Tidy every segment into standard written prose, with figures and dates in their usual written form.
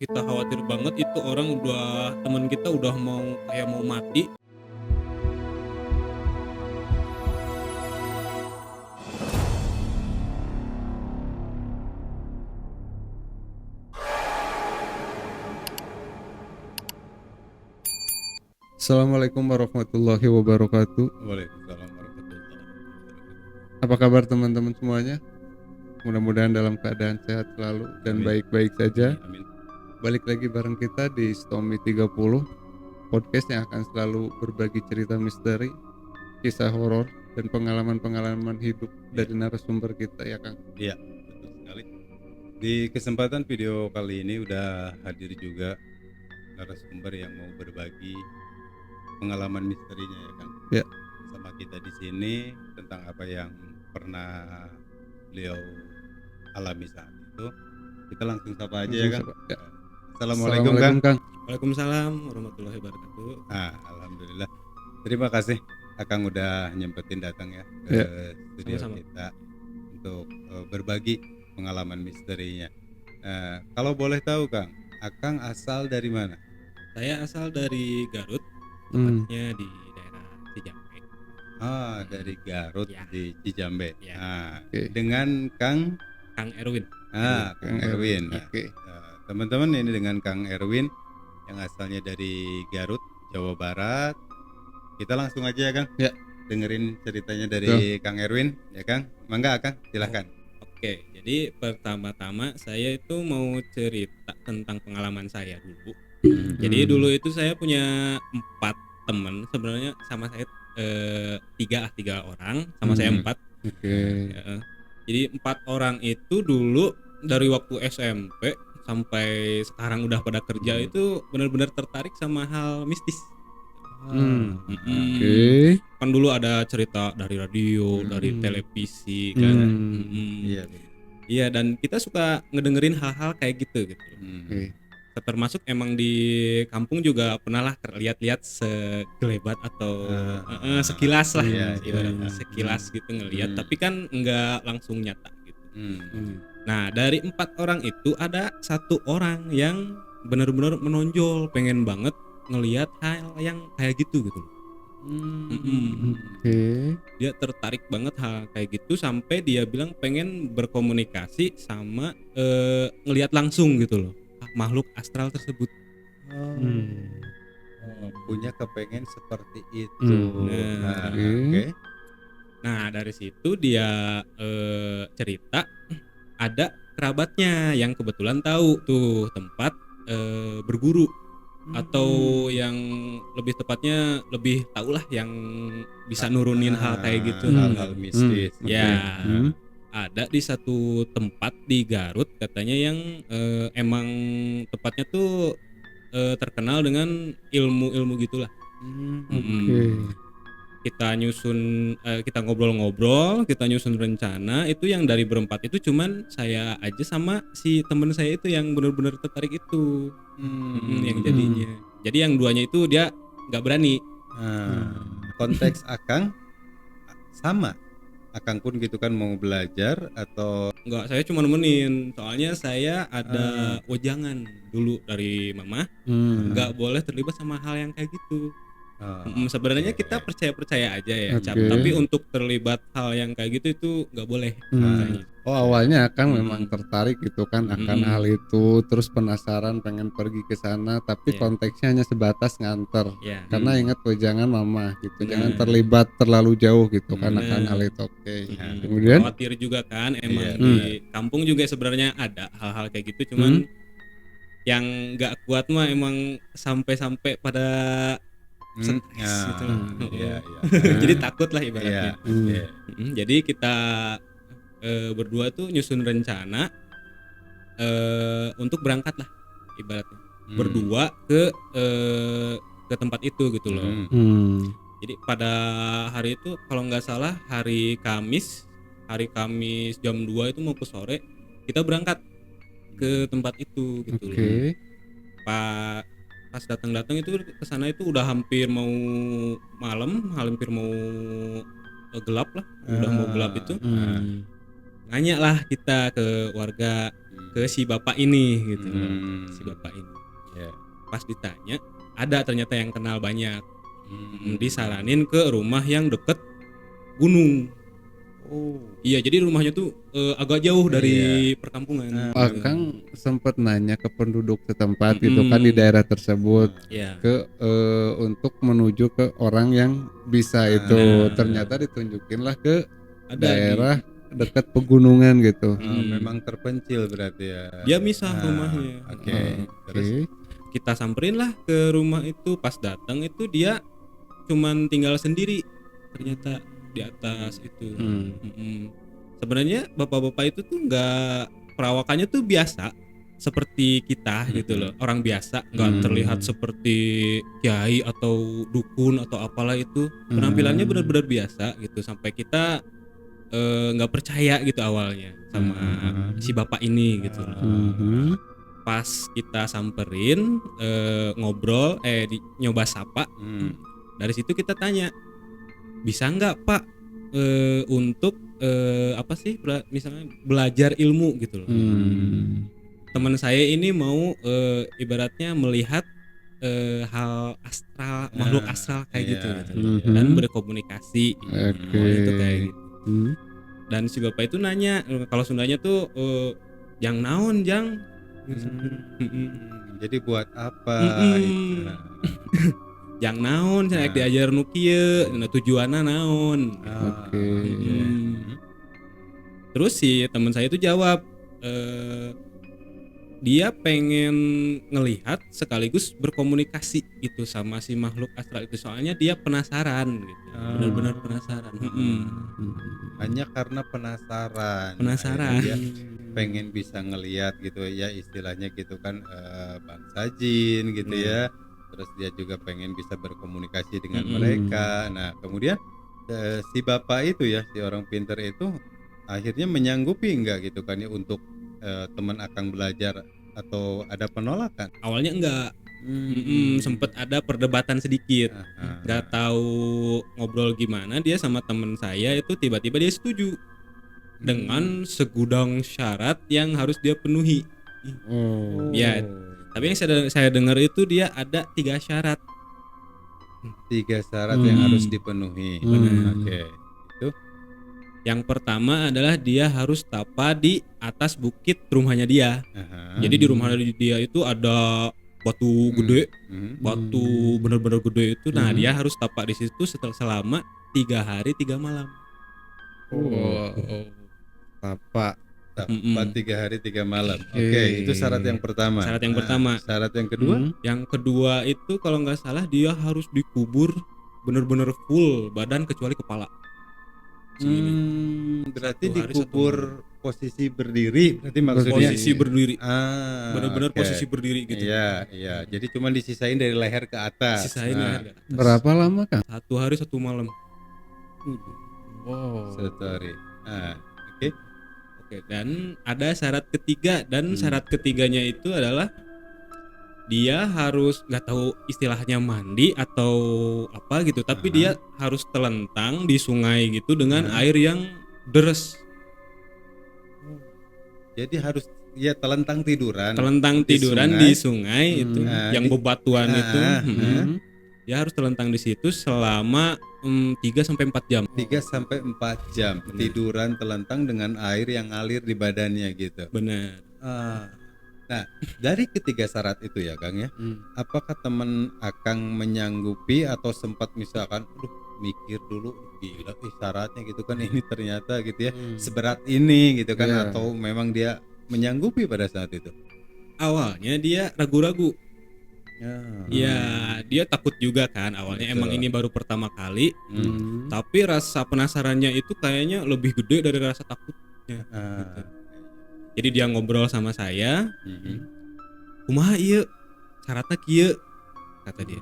kita khawatir banget itu orang teman kita udah kayak mau mati. Assalamualaikum warahmatullahi wabarakatuh. Waalaikumsalam warahmatullahi wabarakatuh. Apa kabar teman-teman semuanya? Mudah-mudahan dalam keadaan sehat selalu dan Amin. baik-baik saja. Amin. Balik lagi bareng kita di Stomy 30, podcast yang akan selalu berbagi cerita misteri, kisah horor, dan pengalaman-pengalaman hidup dari narasumber kita, ya Kang. Iya, betul sekali. Di kesempatan video kali ini udah hadir juga narasumber yang mau berbagi pengalaman misterinya, ya Kang. Ya. Sama kita di sini tentang apa yang pernah beliau alami saat itu. Kita langsung sapa aja ya, Kang. Ya. Assalamualaikum, Kang. Kang. Waalaikumsalam warahmatullahi wabarakatuh. Alhamdulillah. Terima kasih Akang udah nyempetin datang ya ke Ya. studio Sama-sama. kita untuk berbagi pengalaman misterinya. Kalau boleh tahu Kang, Akang asal dari mana? Saya asal dari Garut, Hmm. tepatnya di daerah Cijambe. Dari Garut Ya. di Cijambe. Ya. Oke. Dengan Kang Kang Erwin. Kang Erwin. Nah, Oke. teman-teman, ini dengan Kang Erwin yang asalnya dari Garut, Jawa Barat. Kita langsung aja ya Kang. Ya. Dengerin ceritanya dari Kang Erwin, ya Kang. Mangga Kang, silahkan. Oke, jadi pertama-tama saya itu mau cerita tentang pengalaman saya dulu. Jadi dulu itu saya punya 4 teman, sebenarnya sama saya tiga orang, sama saya 4. Oke. Ya. Jadi 4 orang itu dulu dari waktu SMP sampai sekarang udah pada kerja itu benar-benar tertarik sama hal mistis. Oke. Kan dulu ada cerita dari radio, dari televisi kan. Iya. Iya, dan kita suka ngedengerin hal-hal kayak gitu. Oke. Termasuk emang di kampung juga pernah lah lihat-lihat segelebat atau sekilas lah, Iya, ibaratnya iya. sekilas gitu ngelihat, tapi kan nggak langsung nyata gitu. Nah, dari 4 orang itu ada 1 orang yang benar-benar menonjol, pengen banget ngelihat hal yang kayak gitu. Oke. Dia tertarik banget hal kayak gitu sampai dia bilang pengen berkomunikasi sama ngelihat langsung gitu loh makhluk astral tersebut. Punya kepengen seperti itu. Nah, Oke. Nah, dari situ dia cerita ada kerabatnya yang kebetulan tahu tuh tempat berguru, atau yang lebih tepatnya lebih tahu lah yang bisa nurunin hal kayak gitu. Hal-hal mistis. Ya. Hmm. Ada di satu tempat di Garut katanya yang emang tempatnya tuh terkenal dengan ilmu-ilmu gitulah. Oke. Kita ngobrol-ngobrol, kita nyusun rencana. Itu yang dari berempat itu cuman saya aja sama si temen saya itu yang benar-benar tertarik itu. Yang jadinya. Jadi yang 2-nya itu dia nggak berani. Konteks Akang sama. Akang pun gitu kan mau belajar atau Nggak, saya cuma nemenin. Soalnya saya ada wejangan dulu dari mama, nggak boleh terlibat sama hal yang kayak gitu. Sebenarnya kita percaya aja ya, Oke. tapi untuk terlibat hal yang kayak gitu itu nggak boleh. katanya. Oh, awalnya Akang memang tertarik gitu kan akan hal itu, terus penasaran pengen pergi ke sana, tapi Iya. konteksnya hanya sebatas nganter. Ya. Karena ingat wejangan mama gitu, Benar. jangan terlibat terlalu jauh gitu kan akan Benar. hal itu. Oke. Mm. Kemudian Khawatir juga kan, emang Iya. di kampung juga sebenarnya ada hal-hal kayak gitu, cuman yang nggak kuat mah emang sampai pada stres gitu. Iya. Jadi takut lah ibaratnya. Iya. Jadi kita berdua tuh nyusun rencana untuk berangkat lah ibaratnya berdua ke tempat itu gitu loh. Jadi pada hari itu kalau nggak salah hari Kamis jam 2 itu mau ke sore kita berangkat ke tempat itu gitu loh. Oke. Pas datang itu ke sana itu udah hampir mau malam, hampir mau gelap lah, udah mau gelap itu. Nanya lah kita ke warga, ke si bapak ini gitu. Si bapak ini pas ditanya ada ternyata yang kenal banyak. Disaranin ke rumah yang deket gunung. Iya, jadi rumahnya tuh agak jauh dari perkampungan. Kang sempat nanya ke penduduk setempat gitu kan di daerah tersebut ke untuk menuju ke orang yang bisa itu. Ternyata ditunjukin lah ke daerah dekat pegunungan gitu. Memang terpencil berarti ya. Dia misah rumahnya. Terus kita samperin lah ke rumah itu. Pas datang itu dia cuman tinggal sendiri ternyata di atas itu. Sebenarnya bapak-bapak itu tuh nggak, perawakannya tuh biasa seperti kita gitu loh, orang biasa, nggak terlihat seperti kiai atau dukun atau apalah itu. Penampilannya benar-benar biasa gitu, sampai kita nggak percaya gitu awalnya sama si bapak ini gitu loh. Pas kita samperin, ngobrol, nyoba sapa, dari situ kita tanya, bisa nggak Pak untuk apa sih misalnya belajar ilmu gitu loh. Teman saya ini mau ibaratnya melihat hal astral, makhluk astral kayak gitu dan berkomunikasi itu kayak gitu. Dan si bapak itu nanya, kalau Sundanya tuh yang naon jang. Jadi buat apa itu? Yang naon saya diajar nu kieu, tujuanna naon. Terus si teman saya itu jawab, dia pengen ngelihat sekaligus berkomunikasi itu sama si makhluk astral itu, soalnya dia penasaran gitu. Benar-benar penasaran. Hanya karena penasaran. Dia pengen bisa ngelihat gitu ya, istilahnya gitu kan, bangsa jin gitu ya. Terus dia juga pengen bisa berkomunikasi dengan mereka. Nah kemudian si bapak itu ya, si orang pintar itu akhirnya menyanggupi enggak gitu kan ya untuk teman Akang belajar, atau ada penolakan? Awalnya enggak. Sempet ada perdebatan sedikit, nggak tahu ngobrol gimana dia sama teman saya itu, tiba-tiba dia setuju dengan segudang syarat yang harus dia penuhi. Ya, tapi yang saya dengar itu dia ada 3 syarat. 3 syarat yang harus dipenuhi. Oke. Itu yang pertama adalah dia harus tapa di atas bukit rumahnya dia. Jadi di rumah dia itu ada batu gede, batu benar-benar gede itu. Nah dia harus tapa di situ selama 3 hari 3 malam. Tapa 3 hari 3 malam. Oke, itu syarat yang pertama. Syarat yang pertama. Syarat yang kedua? Yang kedua itu kalau nggak salah dia harus dikubur benar-benar full badan kecuali kepala. Berarti dikubur posisi berdiri, berarti maksudnya posisi berdiri. Benar-benar posisi berdiri gitu. Iya. Jadi cuma disisain dari leher ke atas. Leher ke atas. Berapa lama Kang? 1 hari 1 malam. 1 hari. Oke, dan ada syarat ketiga, dan syarat ketiganya itu adalah dia harus, nggak tahu istilahnya mandi atau apa gitu, tapi dia harus telentang di sungai gitu dengan air yang deres. Jadi harus telentang tiduran di sungai itu yang bebatuan itu. Dia harus telentang di situ selama 3-4 jam. 3-4 jam tiduran telentang dengan air yang ngalir di badannya gitu. Benar. Nah, dari ketiga syarat itu ya Kang ya, apakah teman Akang menyanggupi atau sempat misalkan mikir dulu, gila syaratnya gitu kan, ini ternyata gitu ya seberat ini gitu kan, atau memang dia menyanggupi pada saat itu? Awalnya dia ragu-ragu. Ya, dia takut juga kan awalnya. Betul. Emang ini baru pertama kali, tapi rasa penasarannya itu kayaknya lebih gede dari rasa takutnya. Gitu. Jadi dia ngobrol sama saya, kumaha ieu syaratnya kieu, kata dia.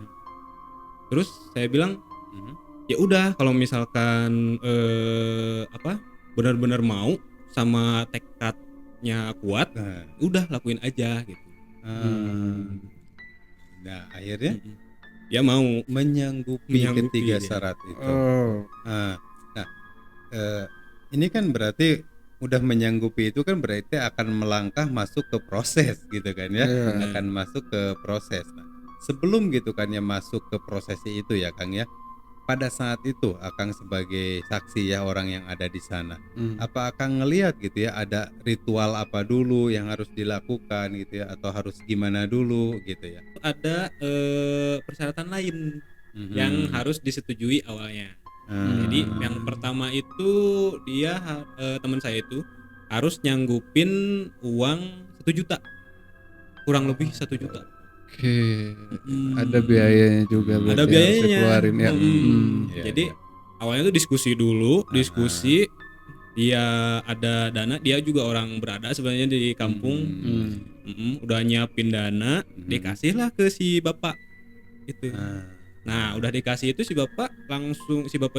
Terus saya bilang, ya udah kalau misalkan benar-benar mau sama tekadnya kuat, udah lakuin aja gitu. Nah akhirnya dia mau menyanggupi ketiga syarat itu. Ini kan berarti udah menyanggupi itu kan berarti akan melangkah masuk ke proses gitu kan ya, akan masuk ke proses. Nah, sebelum gitu kan ya masuk ke prosesi itu ya Kang ya. Pada saat itu Akang sebagai saksi ya orang yang ada di sana. Apa Akang ngelihat gitu ya ada ritual apa dulu yang harus dilakukan gitu ya atau harus gimana dulu gitu ya? Ada persyaratan lain yang harus disetujui awalnya. Jadi yang pertama itu dia teman saya itu harus nyanggupin uang 1 juta, kurang lebih 1 juta. Oke, ada biayanya juga berarti ada biayanya harus dikeluarin ya. Jadi awalnya tuh diskusi dulu, dia ada dana, dia juga orang berada sebenarnya di kampung. Udah nyiapin dana, dikasihlah ke si bapak itu. Nah udah dikasih itu si bapak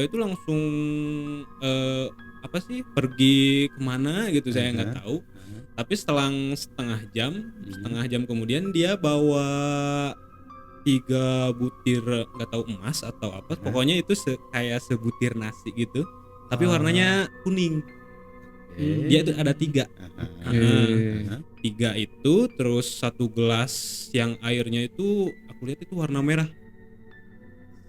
itu langsung pergi kemana gitu saya nggak tahu. Tapi setengah jam kemudian dia bawa 3 butir nggak tahu emas atau apa, pokoknya itu kayak sebutir nasi gitu, tapi warnanya kuning. Dia itu ada 3. 3 itu, terus 1 gelas yang airnya itu aku lihat itu warna merah.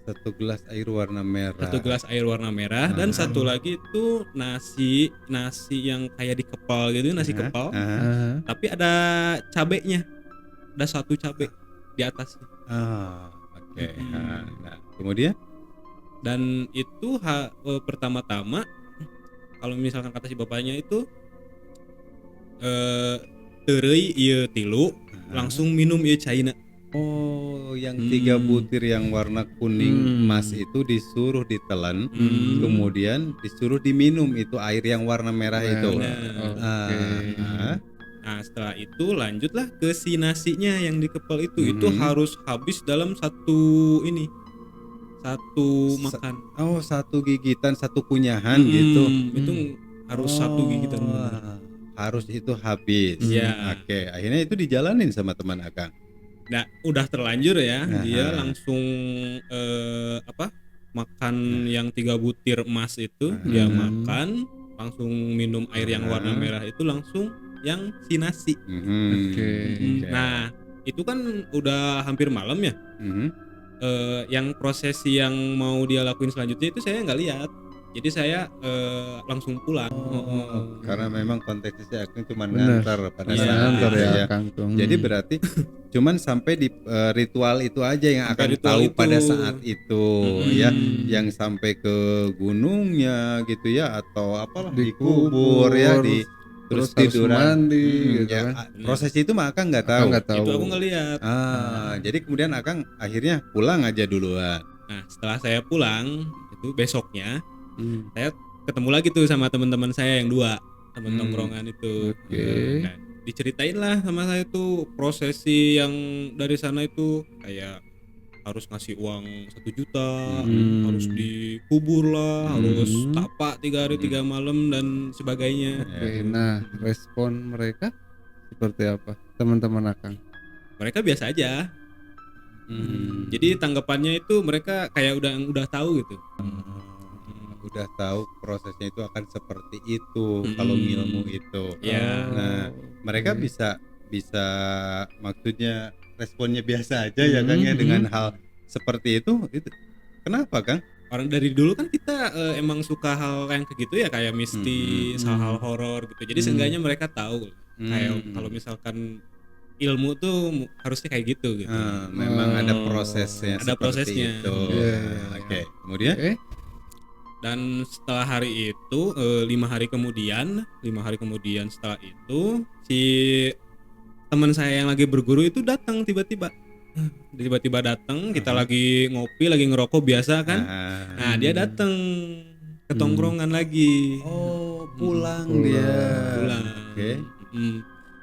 1 gelas air warna merah. 1 gelas air warna merah dan satu lagi itu nasi yang kayak dikepal gitu, nasi kepal. Tapi ada cabenya. Ada 1 cabe di atasnya. Oke. Nah, kemudian dan itu pertama-tama kalau misalkan kata si bapaknya itu terei ieu tilu langsung minum ieu caina. Oh, yang 3 butir yang warna kuning emas itu disuruh ditelan, kemudian disuruh diminum itu air yang warna merah itu. Nah, setelah itu lanjutlah ke si nasinya yang dikepal itu. Itu harus habis dalam satu makan. Oh, 1 gigitan, 1 kunyahan gitu. Itu harus 1 gigitan. Harus itu habis. Ya. Oke, akhirnya itu dijalanin sama teman Akang. Nah, udah terlanjur ya, dia langsung makan yang 3 butir emas itu, dia makan, langsung minum air yang warna merah itu, langsung yang si nasi. Nah, itu kan udah hampir malam ya. Yang prosesi yang mau dia lakuin selanjutnya itu saya nggak lihat. Jadi saya langsung pulang. Karena memang konteksnya Akang cuma ngantar pada saat ngantar itu ya. Jadi berarti cuman sampai di ritual itu aja yang akan tahu itu. Pada saat itu ya, yang sampai ke gunungnya gitu ya atau apalah dikubur ya terus tiduran mandi gitu kan. Proses itu mah Akang nggak tahu. Itu aku nggak lihat. Jadi kemudian Akang akhirnya pulang aja duluan. Nah, setelah saya pulang itu besoknya saya ketemu lagi tuh sama teman-teman saya yang 2 teman tongkrongan itu. Nah, diceritain lah sama saya tuh prosesi yang dari sana itu kayak harus ngasih uang 1 juta, harus dikubur lah, harus tapak 3 hari 3 malam dan sebagainya. Nah, respon mereka seperti apa teman-teman Akang? Mereka biasa aja. Jadi tanggapannya itu mereka kayak udah tahu gitu. Udah tahu prosesnya itu akan seperti itu kalau ilmu itu. Nah, mereka bisa maksudnya responnya biasa aja ya Kang ya dengan hal seperti itu. Kenapa Kang? Orang dari dulu kan kita emang suka hal yang kayak gitu ya, kayak mistis, hal-hal horor gitu. Jadi seenggaknya mereka tahu kayak kalau misalkan ilmu tuh harusnya kayak gitu. Memang ada prosesnya. Ada prosesnya. Itu. Oke. Kemudian? Dan setelah hari itu 5 hari kemudian setelah itu si teman saya yang lagi berguru itu datang tiba-tiba datang, kita lagi ngopi, lagi ngerokok biasa kan. Nah, dia datang ke tongkrongan lagi. Pulang dia.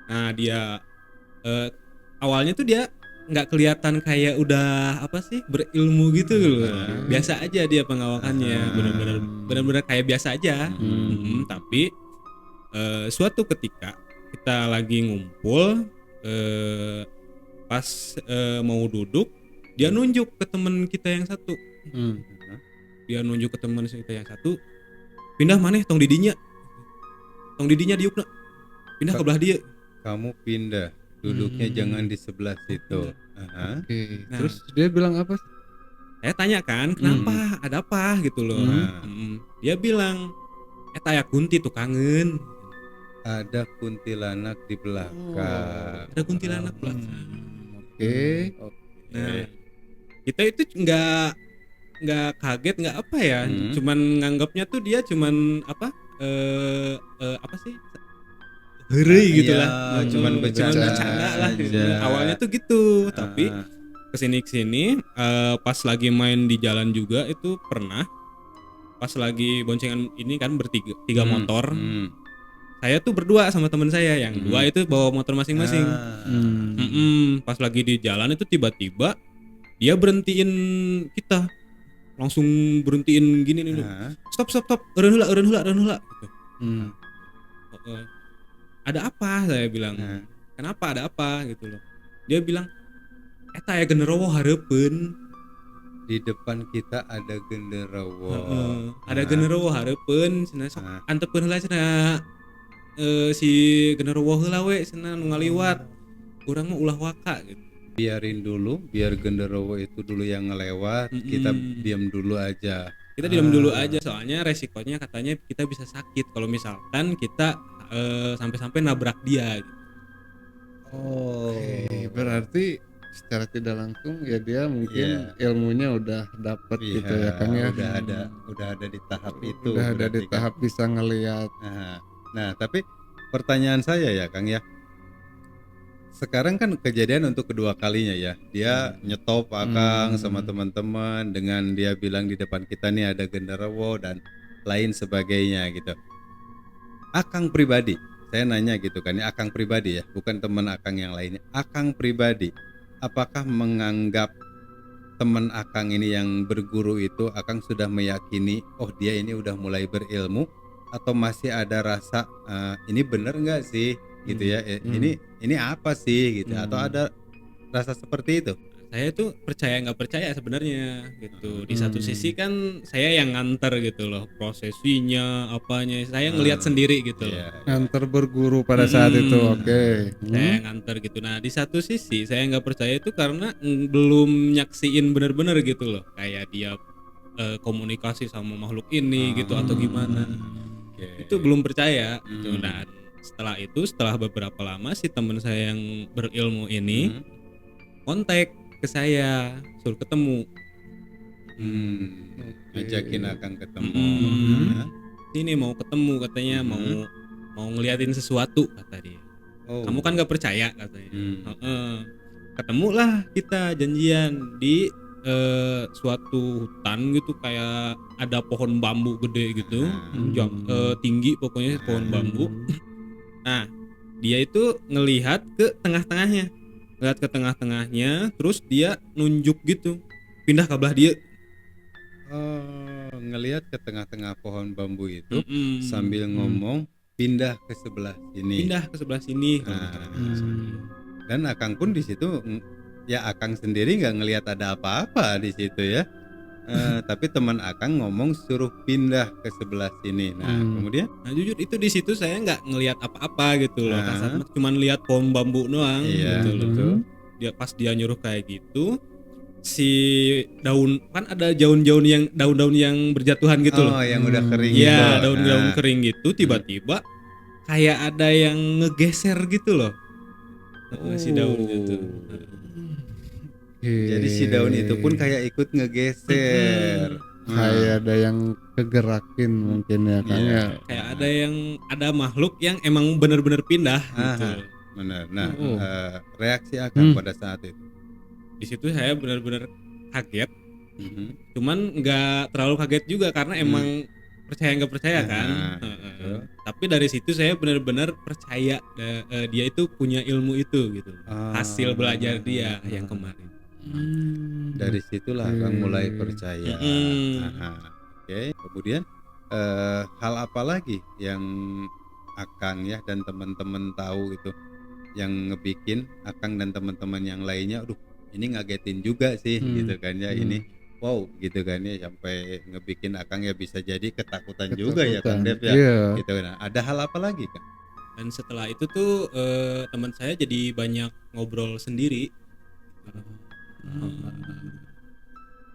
Nah, dia awalnya tuh dia nggak kelihatan kayak udah berilmu gitu loh. Biasa aja dia pengawakannya, benar-benar kayak biasa aja. Tapi suatu ketika kita lagi ngumpul, pas mau duduk, dia nunjuk ke teman kita yang satu. Pindah maneh tong didinya diukna. Pindah ke belah dia. Kamu pindah. Duduknya jangan di sebelah situ. Oke. Nah. Terus dia bilang apa? Saya tanya kan, kenapa? Ada apa gitu loh. Dia bilang, aya kunti tuh kangen. Ada kuntilanak di belakang. Ada kuntilanak belakang. Oke. Nah, kita itu nggak kaget, nggak apa ya, cuman nganggapnya tuh dia cuman apa sih, heureuy gitu lah, cuman bercanda lah gitu. Awalnya tuh gitu, tapi kesini pas lagi main di jalan juga itu pernah pas lagi boncengan ini kan tiga motor. Saya tuh berdua sama teman saya, yang dua itu bawa motor masing-masing. Pas lagi di jalan itu tiba-tiba dia berhentiin kita, langsung berhentiin gini nih, stop, eureun heula gitu. Ada apa, saya bilang. Kenapa, ada apa gitu loh. Dia bilang, eta aya genderuwo hareupeun. Di depan kita ada genderuwo. Ada genderuwo hareupeun, cenah sok antepkeun heula cenah. Si genderuwo heula we cenah nu ngaliwat. Urang mah ulah waka gitu. Biarin dulu, biar genderuwo itu dulu yang ngelewat, kita diam dulu aja. Kita diam dulu aja, soalnya resikonya katanya kita bisa sakit kalau misalkan kita sampai-sampai nabrak dia gitu. Berarti secara tidak langsung ya dia mungkin ilmunya udah dapet gitu ya Kang ya. Udah ada di tahap itu. Udah ada di tahap bisa ngelihat. Nah, tapi pertanyaan saya ya Kang ya. Sekarang kan kejadian untuk kedua kalinya ya. Dia nyetop Akang sama teman-teman dengan dia bilang di depan kita nih ada genderuwo dan lain sebagainya gitu. Akang pribadi, saya nanya gitu kan ya, Akang pribadi ya, bukan teman Akang yang lainnya. Akang pribadi, apakah menganggap teman Akang ini yang berguru itu Akang sudah meyakini, oh dia ini udah mulai berilmu, atau masih ada rasa ini bener nggak sih? Gitu ya, ini apa sih gitu, atau ada rasa seperti itu? Saya tuh percaya nggak percaya sebenarnya gitu. Di satu sisi kan saya yang nganter gitu loh, prosesinya apanya saya ngelihat sendiri gitu loh. Nganter berguru pada saat itu. Saya nganter gitu. Nah di satu sisi saya nggak percaya itu karena belum nyaksiin bener-bener gitu loh, kayak dia komunikasi sama makhluk ini gitu atau gimana. Itu belum percaya gitu. Dan setelah beberapa lama si teman saya yang berilmu ini kontak ke saya, suruh ketemu. Ngajakin Akang ketemu. Sini mau ketemu katanya, mau ngeliatin sesuatu kata dia. Kamu kan gak percaya katanya. Ketemulah kita janjian di suatu hutan gitu, kayak ada pohon bambu gede gitu, tinggi pokoknya pohon bambu. Nah, dia itu ngelihat ke tengah-tengahnya. Terus dia nunjuk gitu. Pindah ke belah dia. Ngelihat ke tengah-tengah pohon bambu itu sambil ngomong pindah ke sebelah sini. Dan Akang pun di situ ya Akang sendiri nggak ngelihat ada apa-apa di situ ya. Tapi teman Akang ngomong suruh pindah ke sebelah sini. Nah, kemudian? Nah, jujur itu di situ saya nggak ngelihat apa-apa gitu loh. Kasarnya cuman lihat pohon bambu doang gitu loh. Pas dia nyuruh kayak gitu, si daun kan ada daun-daun yang berjatuhan gitu loh. Yang udah kering. Iya, daun-daun kering gitu tiba-tiba kayak ada yang ngegeser gitu loh. Si daun gitu. Jadi si daun itu pun kayak ikut ngegeser. Kayak ada yang kegerakin mungkin ya Kang ya. Kayak ada makhluk yang emang benar-benar pindah gitu. Benar. Nah, reaksi Akang pada saat itu. Di situ saya benar-benar kaget. Cuman nggak terlalu kaget juga karena emang percaya nggak percaya kan. Tapi dari situ saya benar-benar percaya dia itu punya ilmu itu gitu. Hasil belajar dia yang kemarin. Dari situlah Akang mulai percaya. Oke. Kemudian hal apa lagi yang Akang ya dan teman-teman tahu itu yang ngebikin Akang dan teman-teman yang lainnya, aduh ini ngagetin juga sih gitu kan ya, ini wow gitu kan ya, sampai ngebikin Akang ya bisa jadi ketakutan juga ya Kang Dev ya. Gitu. Nah, ada hal apa lagi Kang? Dan setelah itu tuh teman saya jadi banyak ngobrol sendiri.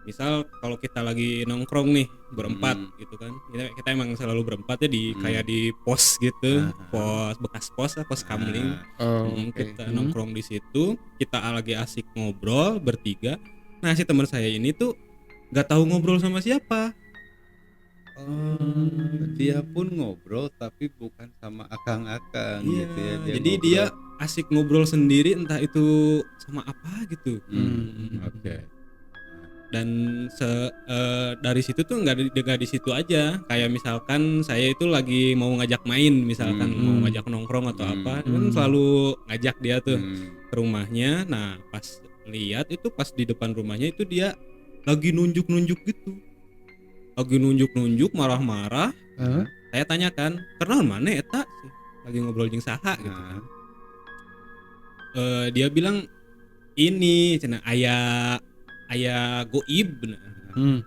Misal kalau kita lagi nongkrong nih berempat gitu kan, kita emang selalu berempat ya di kayak di pos gitu, pos bekas pos lah, pos kamling. Kita nongkrong di situ, kita lagi asik ngobrol bertiga. Nah si teman saya ini tuh nggak tahu ngobrol sama siapa. Dia pun ngobrol tapi bukan sama akang-akang gitu ya. Jadi dia asik ngobrol sendiri, entah itu sama apa gitu. Oke. Dan dari situ tuh nggak di situ aja, kayak misalkan saya itu lagi mau ngajak main, misalkan mau ngajak nongkrong atau apa, kan selalu ngajak dia tuh ke rumahnya. Nah pas lihat itu, pas di depan rumahnya itu dia lagi nunjuk-nunjuk gitu, lagi nunjuk-nunjuk marah-marah. Saya tanyakan, "Kenal mana eta?" Lagi ngobrol jeung saha gitu kan. Dia bilang, "Ini cenah aya goib bener.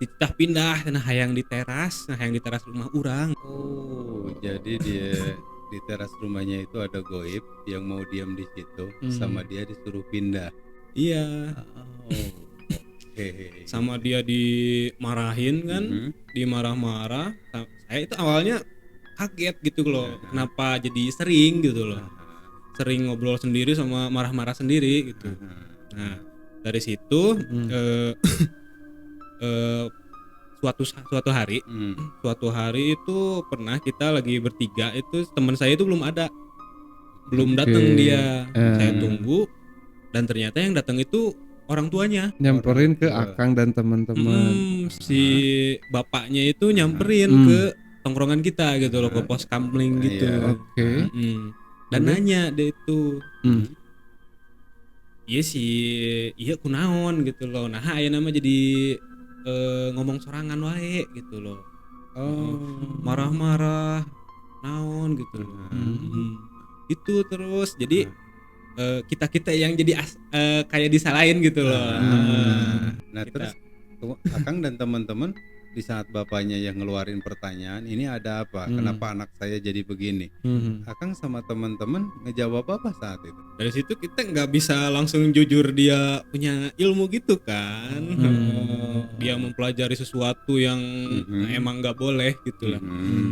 Dititah pindah cenah hayang di teras, hayang di teras rumah urang." Jadi dia di teras rumahnya itu ada goib yang mau diam di situ, sama dia disuruh pindah. Iya. Oke. Sama dia dimarahin kan, dimarah-marah. Saya itu awalnya kaget gitu loh, kenapa jadi sering gitu loh, sering ngobrol sendiri sama marah-marah sendiri gitu. Nah dari situ suatu hari itu pernah kita lagi bertiga, itu teman saya itu belum datang dia. Saya tunggu dan ternyata yang datang itu orang tuanya, nyamperin ke akang dan teman-teman. Si bapaknya itu nyamperin ke tongkrongan kita gitu loh, ke pos kamling gitu. Dan nanya dia itu, iya kunaon gitu loh. Nah aya nama jadi ngomong sorangan wae gitu loh. Marah-marah naon gitu loh. Itu terus jadi kita yang jadi kayak disalahin gitu loh. Nah terus akang dan teman-teman di saat bapaknya yang ngeluarin pertanyaan, ini ada apa? Kenapa anak saya jadi begini? Akang sama teman-teman ngejawab apa saat itu? Dari situ kita nggak bisa langsung jujur dia punya ilmu gitu kan. Dia mempelajari sesuatu yang emang nggak boleh gitu lah,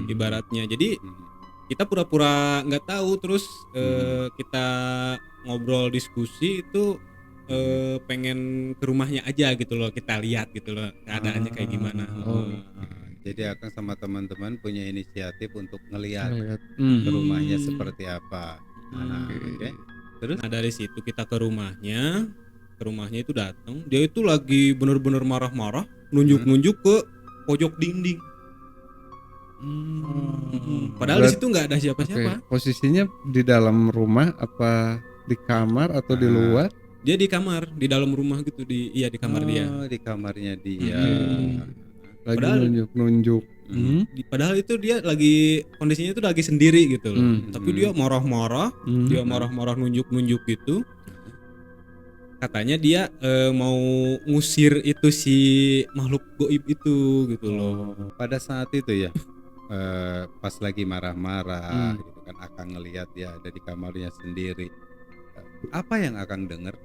ibaratnya. Jadi kita pura-pura nggak tahu, terus kita ngobrol diskusi itu pengen ke rumahnya aja gitu loh, kita lihat gitu loh keadaannya kayak gimana. Jadi akang sama teman-teman punya inisiatif untuk ngelihat ke rumahnya seperti apa. Okay. Terus? Nah dari situ kita ke rumahnya itu datang, dia itu lagi bener-bener marah-marah, nunjuk-nunjuk ke pojok dinding. Padahal di situ nggak ada siapa-siapa. Posisinya di dalam rumah apa di kamar atau di luar? Dia di kamar, di dalam rumah gitu, di kamar dia. Di kamarnya dia. Lagi nunjuk-nunjuk. Padahal itu dia lagi kondisinya itu lagi sendiri gitu loh. Tapi dia marah-marah, nunjuk-nunjuk gitu. Katanya dia mau ngusir itu si makhluk goib itu gitu loh. Pada saat itu ya, pas lagi marah-marah gitu kan, akang ngelihat dia ada di kamarnya sendiri. Apa yang akang dengar?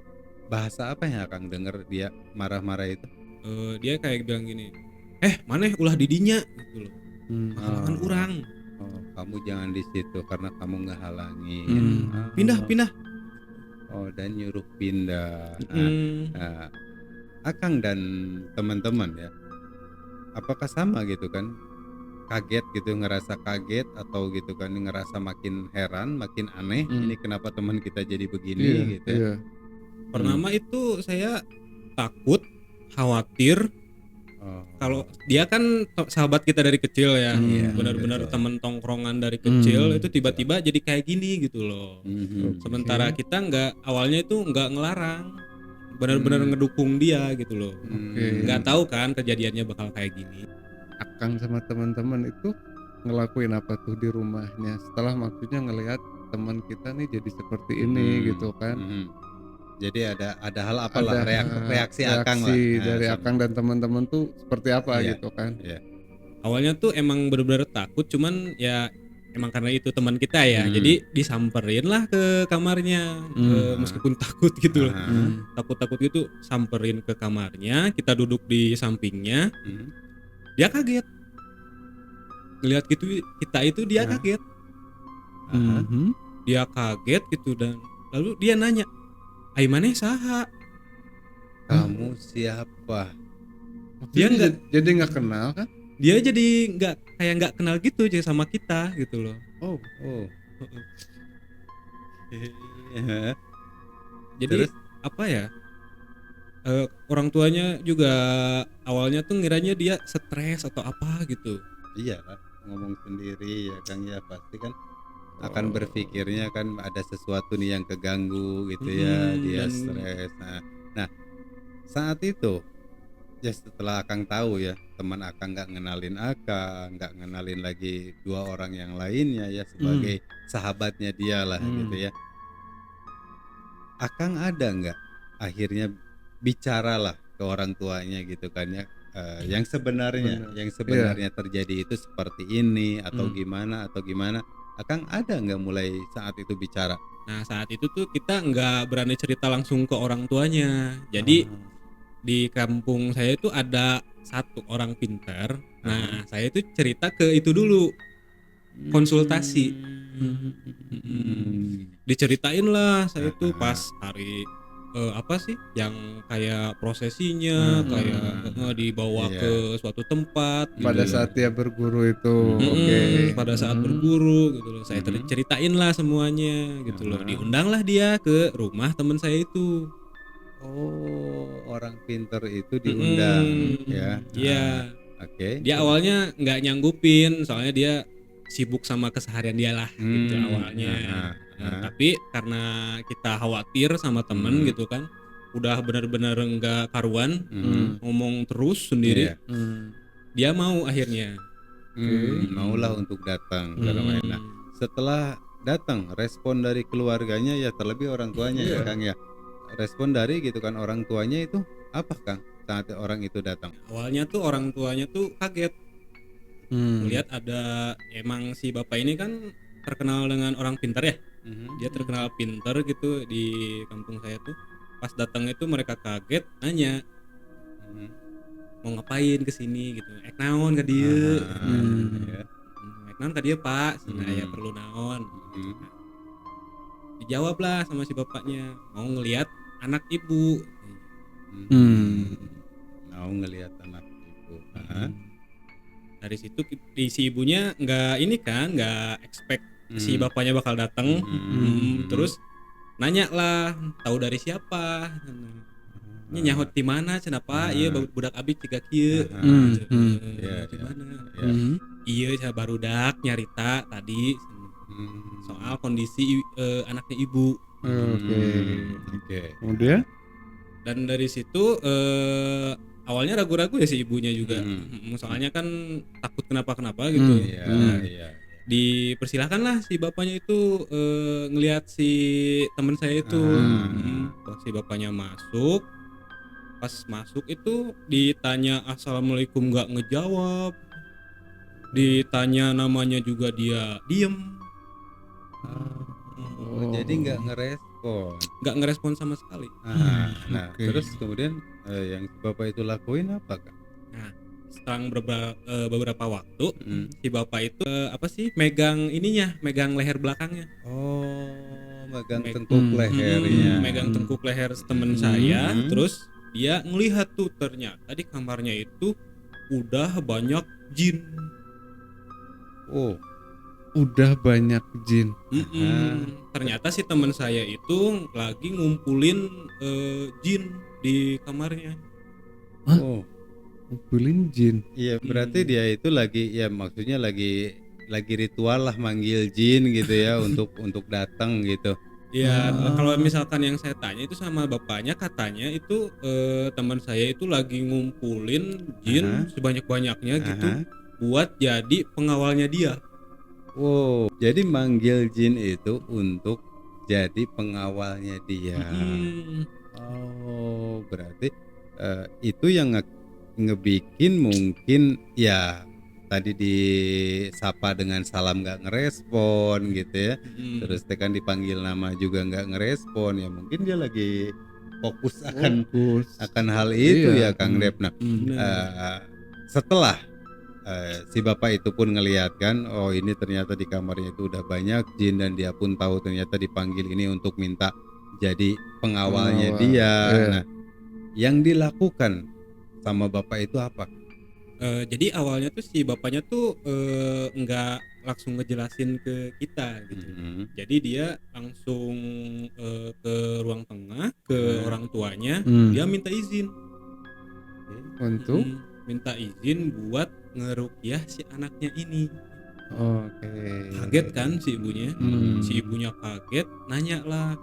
Bahasa apa yang akang dengar dia marah-marah itu? Dia kayak bilang gini, maneh ulah didinya gitu loh, halangan urang. Kamu jangan di situ karena kamu ngehalangin. Pindah. Dan nyuruh pindah. Nah, akang dan teman-teman ya, apakah sama gitu kan? Kaget gitu, ngerasa kaget atau gitu kan, ngerasa makin heran, makin aneh, ini kenapa teman kita jadi begini gitu ya. Pertama itu saya takut, khawatir. Kalau dia kan sahabat kita dari kecil ya, benar-benar teman tongkrongan dari kecil, itu tiba-tiba jadi kayak gini gitu loh. Sementara kita awalnya itu nggak ngelarang, benar-benar ngedukung dia gitu loh. Nggak tahu kan kejadiannya bakal kayak gini. Akang sama teman-teman itu ngelakuin apa tuh di rumahnya setelah maksudnya ngelihat teman kita nih jadi seperti ini gitu kan. Jadi ada hal apalah, reaksi akang lah dari akang dan teman-teman tuh seperti apa gitu kan. Awalnya tuh emang benar-benar takut, cuman ya emang karena itu teman kita ya, jadi disamperin lah ke kamarnya, meskipun takut gitu loh, takut gitu, samperin ke kamarnya, kita duduk di sampingnya, dia kaget, ngeliat gitu kita itu dia kaget, dia kaget gitu, dan lalu dia nanya, "Ai maneh saha?" Kamu siapa? Dia jadi nggak kenal kan? Dia jadi nggak kenal gitu aja sama kita gitu loh. Oh. Jadi Terus? apa ya? Orang tuanya juga awalnya tuh ngiranya dia stres atau apa gitu. Iya lah, ngomong sendiri ya Kang ya, pasti kan akan berpikirnya kan ada sesuatu nih yang keganggu gitu ya, dia stres. Nah, saat itu ya setelah Akang tahu ya teman Akang nggak ngenalin Akang, nggak ngenalin lagi dua orang yang lainnya ya sebagai sahabatnya dia lah gitu ya. Akang ada nggak akhirnya bicaralah ke orang tuanya gitu kan ya, yang sebenarnya terjadi itu seperti ini atau gimana. Akang ada nggak mulai saat itu bicara? Nah saat itu tuh kita nggak berani cerita langsung ke orang tuanya. Jadi di kampung saya itu ada satu orang pintar. Nah saya itu cerita ke itu dulu, konsultasi. Diceritain lah saya tuh pas hari apa sih yang kayak prosesinya, kayak dibawa ke suatu tempat pada gitu. saat dia berguru itu. Pada saat berguru gitu loh, saya ceritain lah semuanya gitu loh. Diundang lah dia ke rumah teman saya itu. Oh, orang pintar itu diundang ya. Iya. Oke. Dia awalnya nggak nyanggupin, soalnya dia sibuk sama keseharian dia lah gitu awalnya. Tapi karena kita khawatir sama temen gitu kan, udah benar-benar nggak karuan, ngomong terus sendiri, dia mau akhirnya. Maulah untuk datang ke rumah. Nah, setelah datang, respon dari keluarganya ya, terlebih orang tuanya ya Kang ya. Respon dari gitu kan orang tuanya itu apa Kang saat orang itu datang? Awalnya tuh orang tuanya tuh kaget, melihat ada, emang si bapak ini kan terkenal dengan orang pintar ya. Dia terkenal pintar gitu di kampung saya tuh. Pas datang itu mereka kaget, nanya mau ngapain kesini gitu, ek naon ke dia, ek naon ke dia pak, nah ya perlu naon. Dijawab lah sama si bapaknya, mau ngelihat anak ibu. Mau ngelihat anak ibu. Dari situ si ibunya nggak expect si bapaknya bakal datang. Terus nanya lah, tahu dari siapa? Ini nyahut di mana? Kenapa? Iya budak abdi tiga kieu. Di mana? Iya saya barudak nyarita tadi soal kondisi anaknya ibu. Oke. Kemudian? Dan dari situ awalnya ragu-ragu ya si ibunya juga. Soalnya kan takut kenapa-kenapa gitu. Dipersilahkan lah si bapaknya itu ngelihat si teman saya itu. Si bapaknya masuk. Pas masuk itu ditanya assalamualaikum nggak ngejawab. Ditanya namanya juga dia diem. Jadi nggak ngerespon sama sekali. Terus kemudian yang bapak itu lakuin apa Kak? Nah, setelah beberapa waktu si bapak itu megang leher belakangnya. Megang tengkuk lehernya. Megang tengkuk leher teman saya. Terus dia ngelihat tuh ternyata di kamarnya itu udah banyak jin. Udah banyak jin. Ternyata si teman saya itu lagi ngumpulin jin di kamarnya. Ngumpulin jin. Iya, berarti dia itu lagi, ya maksudnya lagi ritual lah manggil jin gitu ya untuk datang gitu. Ya kalau misalkan yang saya tanya itu sama bapaknya, katanya itu teman saya itu lagi ngumpulin jin sebanyak-banyaknya gitu buat jadi pengawalnya dia. Jadi manggil jin itu untuk jadi pengawalnya dia. Berarti itu yang ngebikin mungkin ya tadi disapa dengan salam nggak ngerespon gitu ya. Terus kan dipanggil nama juga nggak ngerespon, ya mungkin dia lagi fokus akan hal itu ya Kang Dep. Nah, setelah si bapak itu pun ngelihat kan, oh ini ternyata di kamarnya itu udah banyak jin, dan dia pun tahu ternyata dipanggil ini untuk minta jadi pengawalnya dia. Nah, yang dilakukan sama bapak itu apa? Jadi awalnya tuh si bapaknya tuh nggak langsung ngejelasin ke kita gitu. Jadi dia langsung ke ruang tengah ke orang tuanya, dia minta izin untuk minta izin buat ngeruqyah si anaknya ini. Kaget kan si ibunya, si ibunya kaget, nanya lah,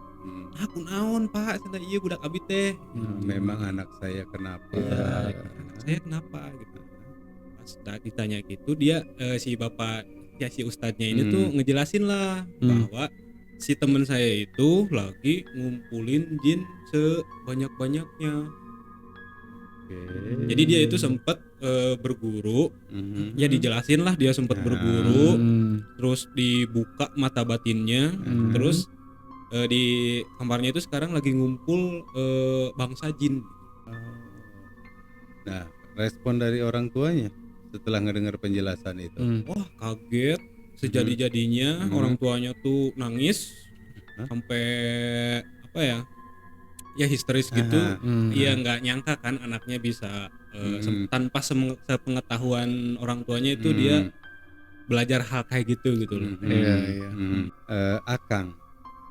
aku naon pak, sana iya budak abi teh. Memang anak saya kenapa? Ya, anak saya kenapa gitu. Pas ditanya gitu dia si bapak ya si ustadznya ini tuh ngejelasin lah bahwa si teman saya itu lagi ngumpulin jin sebanyak-banyaknya. Jadi dia itu sempat berguru, ya dijelasin lah dia sempat berguru, terus dibuka mata batinnya, terus di kamarnya itu sekarang lagi ngumpul bangsa jin. Nah, respon dari orang tuanya setelah ngedengar penjelasan itu, wah kaget sejadi-jadinya. Orang tuanya tuh nangis sampai apa ya histeris gitu. Iya nggak nyangka kan anaknya bisa tanpa sepengetahuan orang tuanya itu dia belajar hal kayak gitu loh. Akang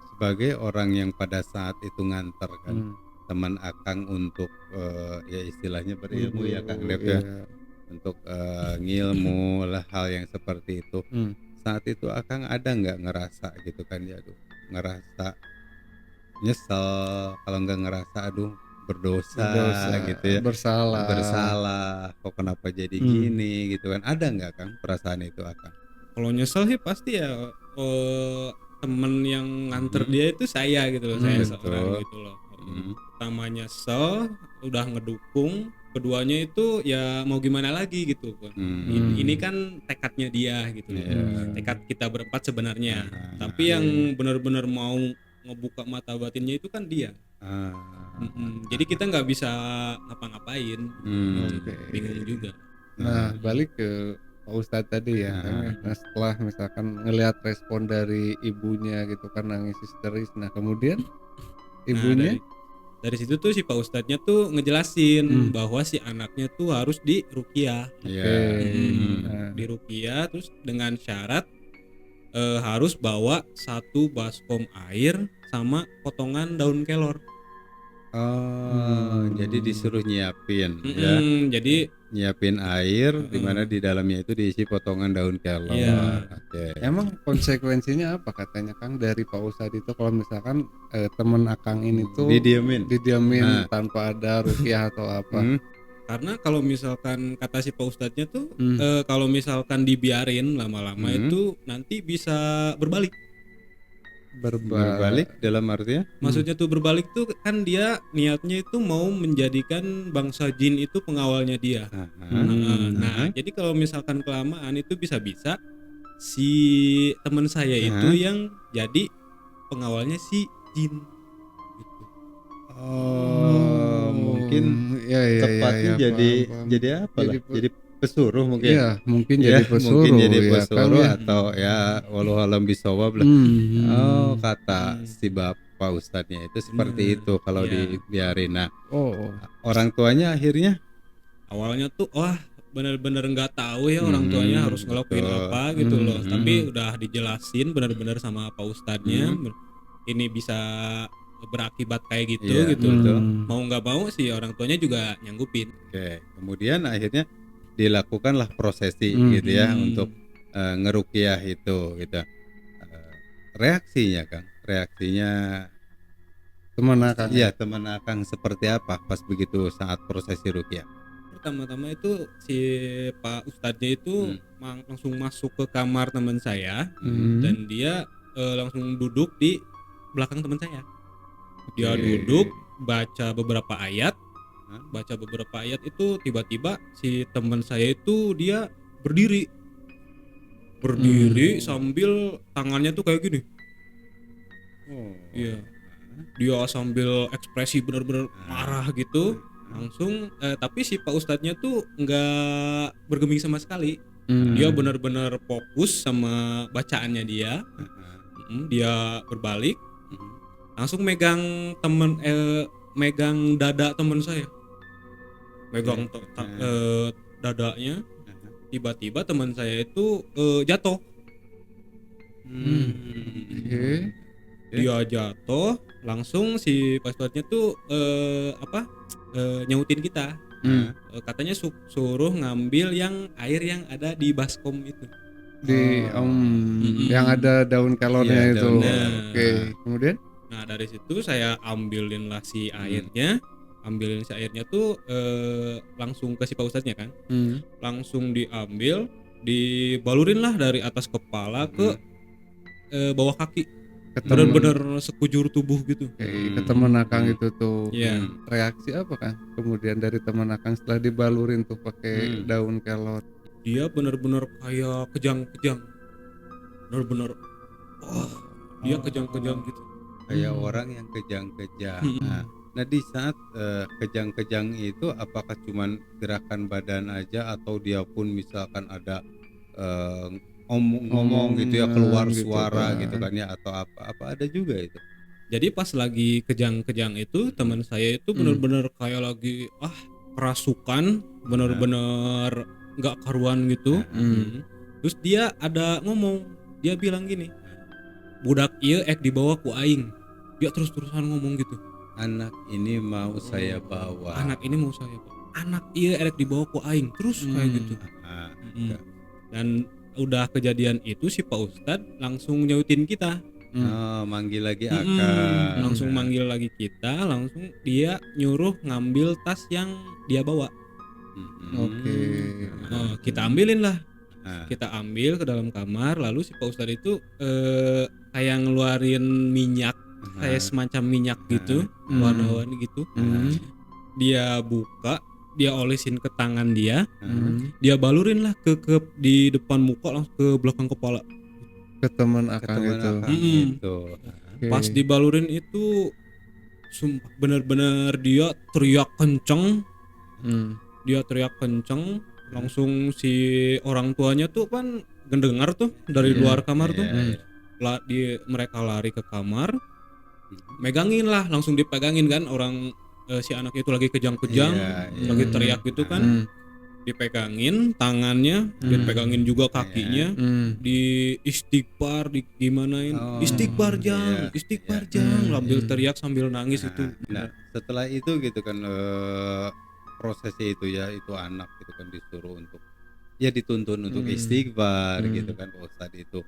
sebagai orang yang pada saat itu nganter kan teman Akang untuk ya istilahnya berilmu ya Kang Dep ya, untuk ngilmu lah hal yang seperti itu. Saat itu Akang ada nggak ngerasa gitu kan ya, ngerasa nyesel, kalau nggak ngerasa berdosa gitu ya, bersalah kok kenapa jadi gini gitu kan, ada nggak Kang perasaan itu Akang? Kalau nyesel sih pasti ya, temen yang nganter dia itu saya gitu loh, saya seorang gitu loh. Pertama nyesel, udah ngedukung, keduanya itu ya mau gimana lagi gitu kan. Ini kan tekadnya dia gitu loh. Tekad kita berempat sebenarnya, tapi yang benar-benar mau ngebuka mata batinnya itu kan dia. Jadi kita nggak bisa ngapa-ngapain, bingung juga. Nah balik ke Pak Ustadz tadi ya, nah setelah misalkan ngelihat respon dari ibunya gitu kan nangis histeris, nah kemudian ibunya dari situ tuh si Pak Ustadznya tuh ngejelasin bahwa si anaknya tuh harus diruqyah. Diruqyah terus dengan syarat harus bawa 1 baskom air sama potongan daun kelor. Jadi disuruh nyiapin ya. Jadi nyiapin air di mana di dalamnya itu diisi potongan daun kelor. Emang konsekuensinya apa katanya Kang dari Pak Ustadz itu kalau misalkan temen Akang ini tuh didiamin tanpa ada ruqyah atau apa? Karena kalau misalkan kata si Pak Ustadznya tuh kalau misalkan dibiarin lama-lama itu nanti bisa berbalik dalam artinya? Maksudnya tuh berbalik tuh kan dia niatnya itu mau menjadikan bangsa jin itu pengawalnya dia. Nah, jadi kalau misalkan kelamaan itu bisa-bisa si teman saya itu yang jadi pengawalnya si jin gitu. Mungkin tepatnya jadi apa lah? Jadi pesuruh mungkin. Iya, mungkin jadi pesuruh. Mungkin jadi pesuruh ya, atau ya walau alam bisawab lah. Kata si Bapak Ustadznya itu seperti itu kalau dibiarin. Nah, orang tuanya akhirnya awalnya tuh benar-benar nggak tahu ya orang tuanya harus ngelakuin apa gitu loh. Tapi udah dijelasin benar-benar sama Pak Ustadznya ini bisa berakibat kayak gitu gitu. Mau nggak mau sih orang tuanya juga nyanggupin. Kemudian akhirnya dilakukanlah prosesi gitu ya untuk ngeruqyah itu gitu. Reaksinya Kang, teman Akang. Iya, teman Akang seperti apa pas begitu saat prosesi ruqyah? Pertama-tama itu si Pak Ustadznya itu langsung masuk ke kamar teman saya dan dia langsung duduk di belakang teman saya. Dia duduk baca beberapa ayat itu tiba-tiba si teman saya itu dia berdiri sambil tangannya tuh kayak gini. Iya, dia sambil ekspresi benar-benar marah gitu. Langsung tapi si Pak Ustadznya tuh nggak bergeming sama sekali. Dia benar-benar fokus sama bacaannya dia. Dia berbalik, langsung megang megang dada teman saya, megang dadanya. Tiba-tiba teman saya itu jatuh. Dia jatuh, langsung si Pak Ustadznya tuh nyautin kita. Katanya suruh ngambil yang air yang ada di baskom itu. Yang ada daun kelornya itu. Oke. Kemudian? Nah dari situ saya ambilin si airnya tuh langsung ke si Pak Ustadznya kan. Langsung diambil, dibalurin lah dari atas kepala ke bawah kaki. Bener-bener sekujur tubuh gitu. Ke teman Akang itu tuh. Reaksi apa kan? Kemudian dari teman Akang setelah dibalurin tuh pakai daun kelor. Dia benar-benar kayak kejang-kejang, benar-benar dia kejang-kejang gitu, kayak orang yang kejang-kejang. Nah di saat kejang-kejang itu apakah cuman gerakan badan aja atau dia pun misalkan ada ngomong gitu ya, keluar gitu, suara gitu kan ya, atau apa ada juga itu? Jadi pas lagi kejang-kejang itu teman saya itu benar-benar kayak lagi kerasukan, benar-benar nggak karuan gitu. Terus dia ada ngomong, dia bilang gini, budak ieu dibawa ku aing. Dia terus-terusan ngomong gitu, anak ini mau saya bawa, anak ieu dibawa ku aing, terus kayak gitu. Dan udah kejadian itu si Pak Ustadz langsung nyautin kita. Manggil lagi Akang. Langsung manggil lagi kita, langsung dia nyuruh ngambil tas yang dia bawa. Kita ambilin lah. Kita ambil ke dalam kamar, lalu si Pak Ustadz itu kayak ngeluarin minyak, kayak semacam minyak gitu, warna-warni gitu. Dia buka, dia olesin ke tangan dia, dia balurin lah ke di depan muka, langsung ke belakang kepala. Ke teman Akang itu. Pas dibalurin itu, sumpah benar-benar dia teriak kenceng. Langsung si orang tuanya tuh kan ngedengar tuh dari luar kamar tuh. Mereka lari ke kamar, megangin lah, langsung dipegangin kan orang si anak itu lagi kejang-kejang, lagi teriak gitu kan. Dipegangin tangannya, dipegangin juga kakinya, di istighfar, di gimanain, istighfar jang, sambil teriak sambil nangis itu. Nah setelah itu gitu kan prosesnya itu ya, itu anak gitu kan disuruh untuk ya dituntun untuk istighfar gitu kan. Pak Ustadz itu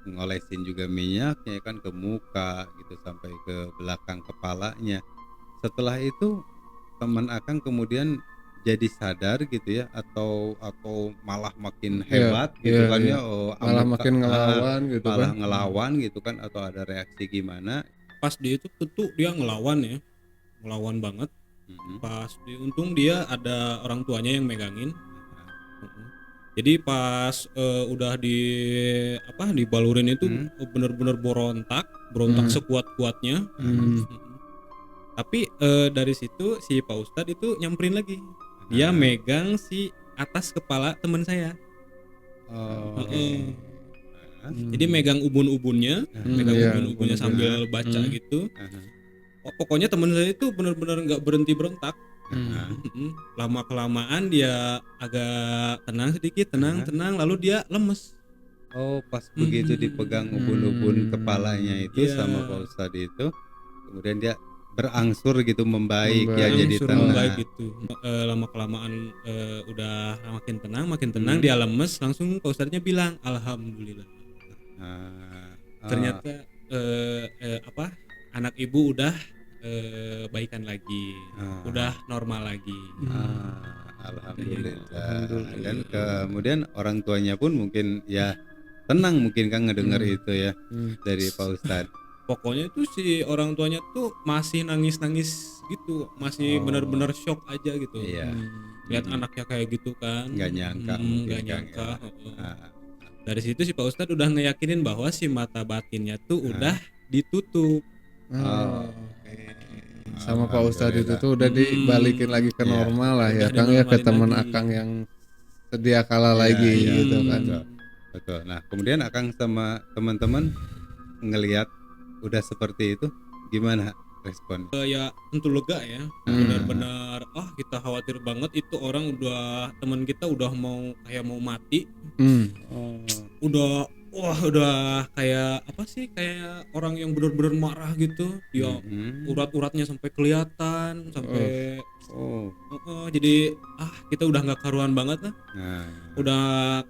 ngolesin juga minyaknya kan ke muka gitu sampai ke belakang kepalanya. Setelah itu teman Akang kemudian jadi sadar gitu ya, atau malah makin hebat gitu kan ya, malah makin ngelawan gitu kan, malah ngelawan gitu kan, atau ada reaksi gimana? Pas dia itu tentu dia ngelawan banget. Pas untung dia ada orang tuanya yang megangin. Jadi pas udah dibalurin itu bener-bener berontak sekuat-kuatnya. Tapi dari situ si Pak Ustadz itu nyamperin lagi. Dia megang si atas kepala teman saya. Jadi megang ubun-ubunnya, sambil baca gitu. Pokoknya teman saya itu benar-benar nggak berhenti berontak. Lama kelamaan dia agak tenang sedikit, tenang, lalu dia lemes. Pas begitu dipegang ubun-ubun kepalanya itu sama Pak Ustadz itu, kemudian dia berangsur gitu membaik ya, jadi tenang. Membaik gitu. Lama kelamaan udah makin tenang, dia lemes, langsung Pak Ustadznya bilang alhamdulillah. Ternyata anak ibu udah baikan lagi, udah normal lagi. Alhamdulillah. Dan kemudian orang tuanya pun mungkin ya tenang mungkin kan ngedengar itu ya dari Pak Ustadz. Pokoknya itu si orang tuanya tuh masih nangis gitu, masih benar-benar shock aja gitu. lihat anaknya kayak gitu kan. Nggak nyangka Nggak nyangka. Dari situ si Pak Ustadz udah ngeyakinin bahwa si mata batinnya tuh udah ditutup. Sama Pak Ustadz itu tuh udah dibalikin lagi ke normal lah ya Kang ya, ke teman Akang yang sedia kala lagi gitu kan. Betul. Nah kemudian Akang sama teman-teman ngelihat udah seperti itu, gimana respon? Ya tentu lega ya, benar-benar kita khawatir banget itu orang teman kita udah mau mati. Udah kayak apa sih, kayak orang yang benar-benar marah gitu. Dia urat-uratnya sampai kelihatan sampai jadi kita udah nggak karuan banget lah. Udah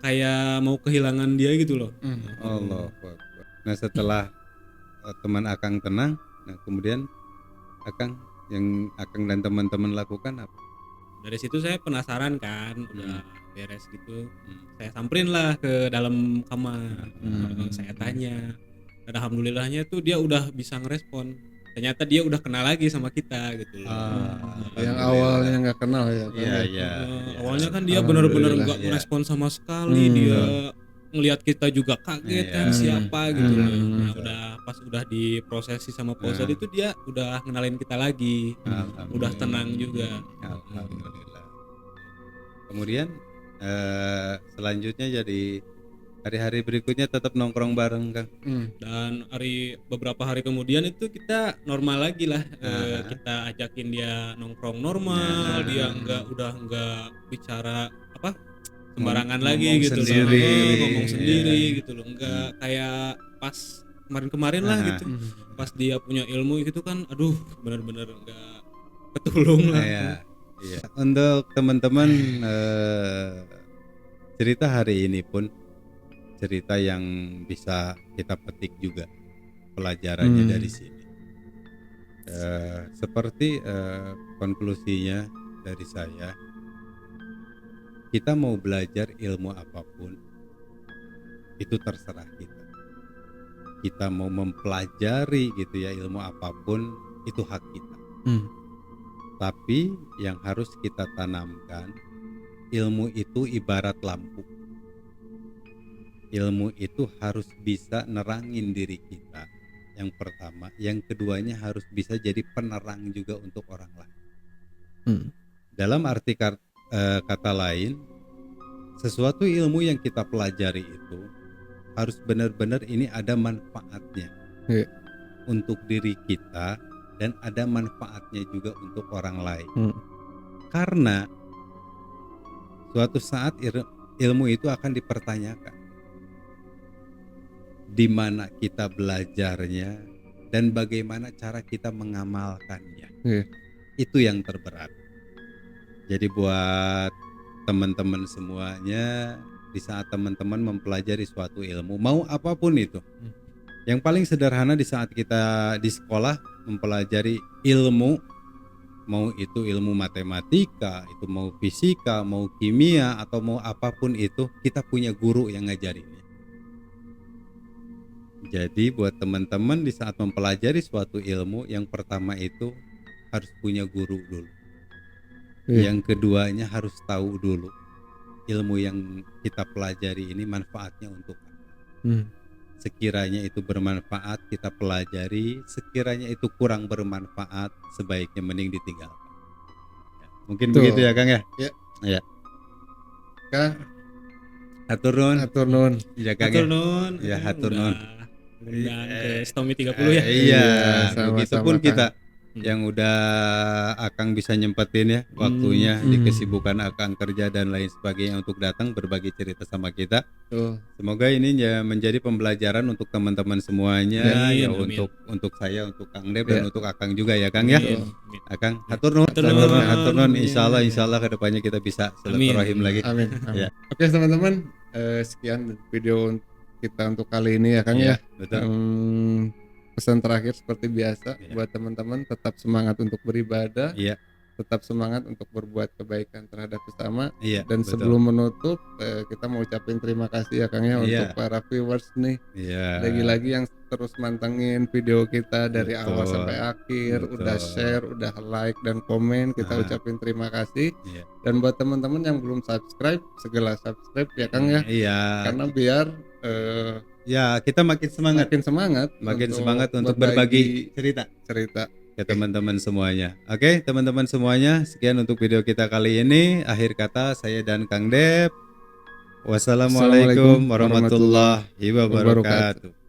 kayak mau kehilangan dia gitu loh. Allah. Nah setelah teman Akang tenang, nah kemudian Akang dan teman-teman lakukan apa? Dari situ saya penasaran kan, udah beres gitu, saya samperin lah ke dalam kamar. Saya tanya, dan alhamdulillahnya tuh dia udah bisa ngerespon. Ternyata dia udah kenal lagi sama kita gitu loh. Yang awalnya nggak kenal ya. Awalnya kan dia benar-benar nggak merespon sama sekali. Dia ngelihat kita juga kaget kan siapa gitu loh. Nah pas udah diprosesi sama Pak Ustadz itu dia udah kenalin kita lagi, udah tenang juga. Alhamdulillah. Kemudian selanjutnya jadi hari-hari berikutnya tetap nongkrong bareng Kang. Dan beberapa hari kemudian itu kita normal lagi lah. Kita ajakin dia nongkrong normal, dia udah nggak bicara sembarangan lagi gitu sendiri. Ngomong sendiri gitu loh, nggak kayak pas kemarin lah gitu. Pas dia punya ilmu gitu kan, aduh benar-benar nggak ketulung lah. Untuk teman-teman, cerita hari ini pun cerita yang bisa kita petik juga pelajarannya dari sini. Seperti konklusinya dari saya, kita mau belajar ilmu apapun itu terserah kita. Kita mau mempelajari gitu ya ilmu apapun itu hak kita. Tapi yang harus kita tanamkan, ilmu itu ibarat lampu. Ilmu itu harus bisa nerangin diri kita. Yang pertama, yang keduanya harus bisa jadi penerang juga untuk orang lain. Dalam arti kata lain, sesuatu ilmu yang kita pelajari itu harus benar-benar ini ada manfaatnya untuk diri kita dan ada manfaatnya juga untuk orang lain. Karena suatu saat ilmu itu akan dipertanyakan. Di mana kita belajarnya dan bagaimana cara kita mengamalkannya. Itu yang terberat. Jadi buat teman-teman semuanya, di saat teman-teman mempelajari suatu ilmu, mau apapun itu, yang paling sederhana di saat kita di sekolah mempelajari ilmu, mau itu ilmu matematika, itu mau fisika, mau kimia, atau mau apapun itu, kita punya guru yang ngajarin. Jadi buat teman-teman di saat mempelajari suatu ilmu, yang pertama itu harus punya guru dulu. Yang keduanya harus tahu dulu ilmu yang kita pelajari ini manfaatnya untuk apa. Sekiranya itu bermanfaat kita pelajari, sekiranya itu kurang bermanfaat sebaiknya mending ditinggalkan. Mungkin begitu ya Kang ya? Ya. Kang, hatur nuhun. Ya Kang ya. Hatur nuhun. Undang ke Stomi 30 ya. Iya, begitupun kita yang udah Akang bisa nyempetin ya waktunya di kesibukan Akang kerja dan lain sebagainya untuk datang berbagi cerita sama kita. Semoga ini ya menjadi pembelajaran untuk teman-teman semuanya, untuk saya, untuk Kang Dep dan untuk Akang juga ya Kang ya. Akang hatur nuhun. Insyaallah kedepannya kita bisa silaturahim lagi. Amin. Ya. Oke teman-teman, sekian video kita untuk kali ini ya Kang ya. Betul. Pesan terakhir seperti biasa buat teman-teman, tetap semangat untuk beribadah, tetap semangat untuk berbuat kebaikan terhadap sesama. Iya, Dan betul. sebelum menutup, kita mau ucapin terima kasih ya Kang ya untuk para viewers nih. Iya. Lagi-lagi yang terus mantengin video kita dari Betul. awal sampai akhir, Betul. udah share, udah like dan komen, kita ucapin terima kasih. Iya. Dan buat teman-teman yang belum subscribe, segera subscribe ya Kang ya. Iya. Karena biar ya kita makin semangat untuk berbagi cerita ke teman-teman semuanya. Oke, teman-teman semuanya, sekian untuk video kita kali ini. Akhir kata saya dan Kang Dep. Wassalamualaikum warahmatullahi wabarakatuh.